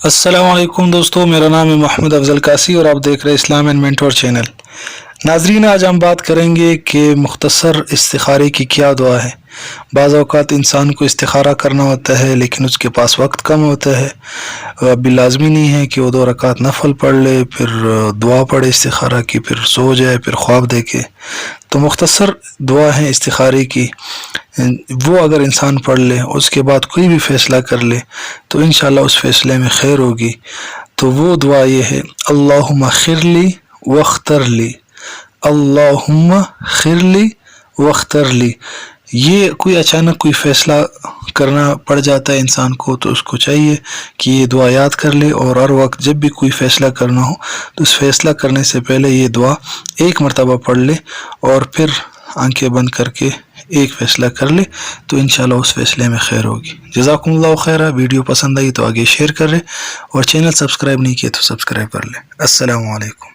السلام علیکم دوستو، میرا نام ہے محمد افضل قاسی اور آپ دیکھ رہے ہیں اسلام اینڈ مینٹور چینل۔ ناظرین، آج ہم بات کریں گے کہ مختصر استخارے کی کیا دعا ہے۔ بعض اوقات انسان کو استخارہ کرنا ہوتا ہے لیکن اس کے پاس وقت کم ہوتا ہے، ابھی لازمی نہیں ہے کہ وہ 2 رکعت نفل پڑھ لے، پھر دعا پڑھے استخارہ کی، پھر سو جائے، پھر خواب دیکھے۔ تو مختصر دعا ہے استخارے کی، وہ اگر انسان پڑھ لے، اس کے بعد کوئی بھی فیصلہ کر لے تو انشاءاللہ اس فیصلے میں خیر ہوگی۔ تو وہ دعا یہ ہے، اللہم اختر لی واختر لی، اللہم اختر لی واختر لی۔ یہ کوئی اچانک کوئی فیصلہ کرنا پڑ جاتا ہے انسان کو، تو اس کو چاہیے کہ یہ دعا یاد کر لے، اور ہر وقت جب بھی کوئی فیصلہ کرنا ہو تو اس فیصلہ کرنے سے پہلے یہ دعا 1 مرتبہ پڑھ لے، اور پھر آنکھیں بند کر کے ایک فیصلہ کر لے تو انشاءاللہ اس فیصلے میں خیر ہوگی۔ جزاکم اللہ خیرہ۔ ویڈیو پسند آئی تو آگے شیئر کریں، اور چینل سبسکرائب نہیں کیے تو سبسکرائب کر لیں۔ السلام علیکم۔